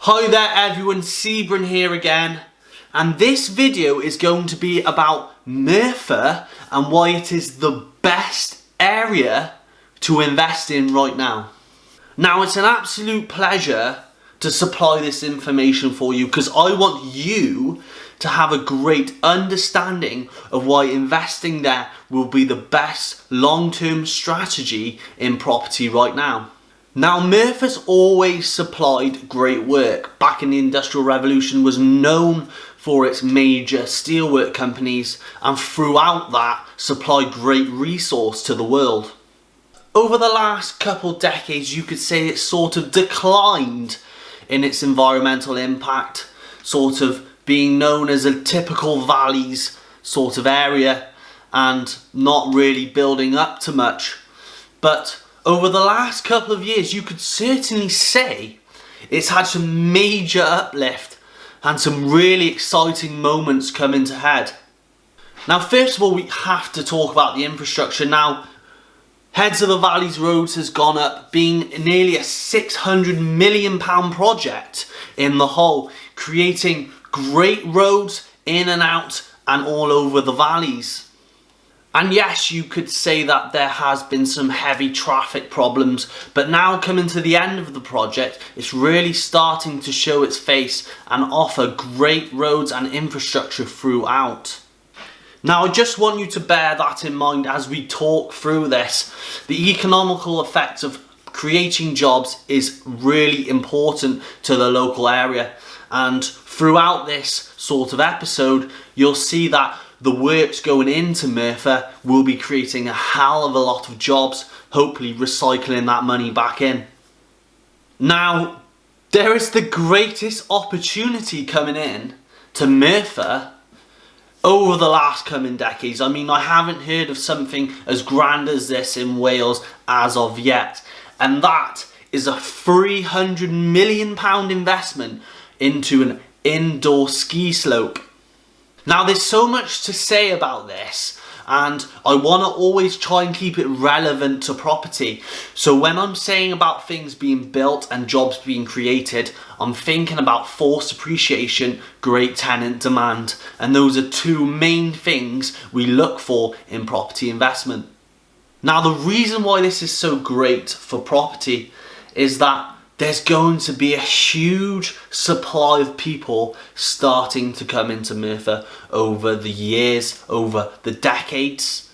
Hi there everyone, Sebron here again, and this video is going to be about Merthyr and why it is the best area to invest in right now. Now it's an absolute pleasure to supply this information for you because I want you to have a great understanding of why investing there will be the best long-term strategy in property right now. Now, Merthyr's always supplied great work. Back in the Industrial Revolution was known for its major steelwork companies and throughout that supplied great resource to the world. Over the last couple decades you could say it sort of declined in its environmental impact, sort of being known as a typical valleys sort of area and not really building up to much. But over the last couple of years, you could certainly say it's had some major uplift and some really exciting moments coming to head. Now, first of all, we have to talk about the infrastructure. Now, Heads of the Valleys Roads has gone up, being nearly a £600 million project in the whole, creating great roads in and out and all over the valleys. And yes, you could say that there has been some heavy traffic problems, but now coming to the end of the project, it's really starting to show its face and offer great roads and infrastructure throughout. Now, I just want you to bear that in mind as we talk through this. The economical effects of creating jobs is really important to the local area. And throughout this sort of episode, you'll see that the works going into Merthyr will be creating a hell of a lot of jobs, hopefully recycling that money back in. Now, there is the greatest opportunity coming in to Merthyr over the last coming decades. I mean, I haven't heard of something as grand as this in Wales as of yet. And that is a £300 million investment into an indoor ski slope. Now, there's so much to say about this, and I want to always try and keep it relevant to property. So when I'm saying about things being built and jobs being created, I'm thinking about forced appreciation, great tenant demand, and those are two main things we look for in property investment. Now, the reason why this is so great for property is that there's going to be a huge supply of people starting to come into Merthyr over the years, over the decades.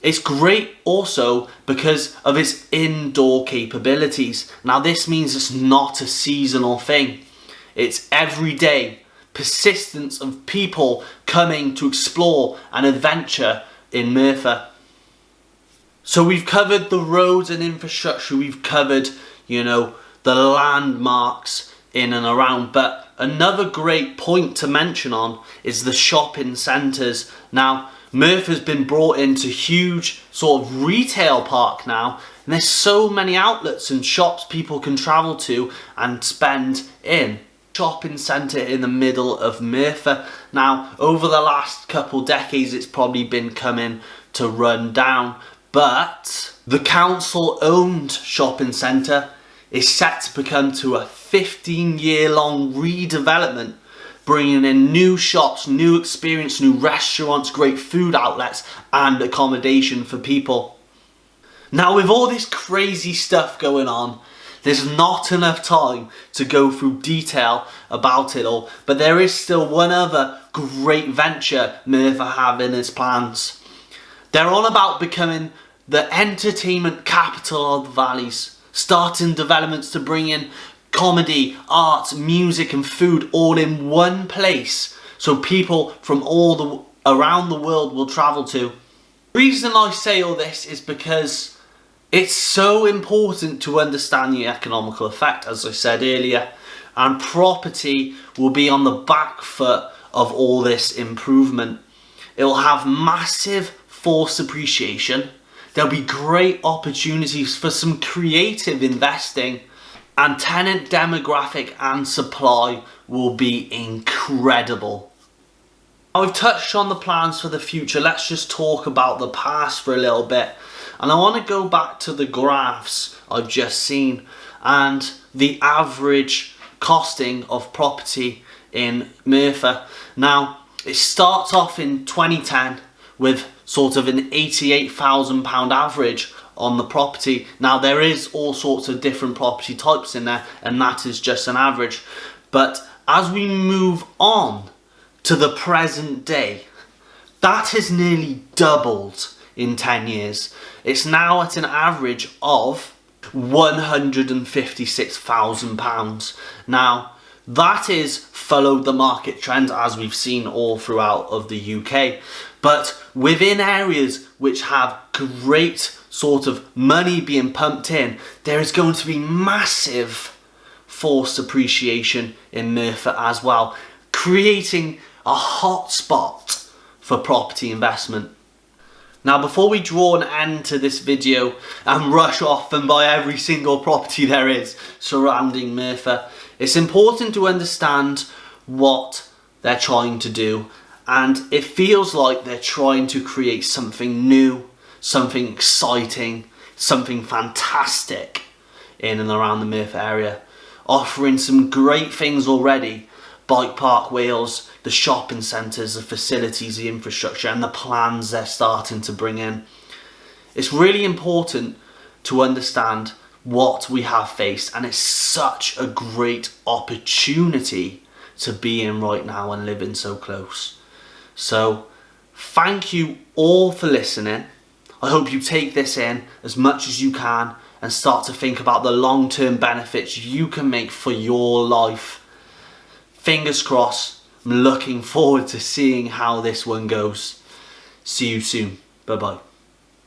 It's great also because of its indoor capabilities. Now, this means it's not a seasonal thing. It's everyday persistence of people coming to explore and adventure in Merthyr. So we've covered the roads and infrastructure, we've covered, the landmarks in and around, but another great point to mention on is the shopping centres. Now, Merthyr's been brought into huge sort of retail park now, and there's so many outlets and shops people can travel to and spend in. Shopping centre in the middle of Merthyr. Now, over the last couple decades, it's probably been coming to run down, but the council-owned shopping centre is set to become to a 15-year-long redevelopment, bringing in new shops, new experience, new restaurants, great food outlets and accommodation for people. Now, with all this crazy stuff going on, there's not enough time to go through detail about it all, but there is still one other great venture Merthyr have in its plans. They're on about becoming the entertainment capital of the valleys, starting developments to bring in comedy, art, music and food all in one place so people from around the world will travel to. The reason I say all this is because it's so important to understand the economical effect, as I said earlier, and property will be on the back foot of all this improvement. It will have massive forced appreciation. There'll be great opportunities for some creative investing, and tenant demographic and supply will be incredible. Now, we've touched on the plans for the future. Let's just talk about the past for a little bit. And I want to go back to the graphs I've just seen and the average costing of property in Merthyr. Now, it starts off in 2010 with sort of an £88,000 average on the property. Now, there is all sorts of different property types in there, and that is just an average. But as we move on to the present day, that has nearly doubled in 10 years. It's now at an average of £156,000. Now, that is followed the market trend, as we've seen all throughout of the UK. But within areas which have great sort of money being pumped in, there is going to be massive forced appreciation in Merthyr as well, creating a hotspot for property investment. Now, before we draw an end to this video and rush off and buy every single property there is surrounding Merthyr, it's important to understand what they're trying to do. And it feels like they're trying to create something new, something exciting, something fantastic in and around the Merthyr area, offering some great things already. Bike Park Wales, the shopping centres, the facilities, the infrastructure, and the plans they're starting to bring in. It's really important to understand what we have faced, and it's such a great opportunity to be in right now and living so close. So thank you all for listening. I hope you take this in as much as you can and start to think about the long-term benefits you can make for your life. Fingers crossed. I'm looking forward to seeing how this one goes. See you soon. Bye bye.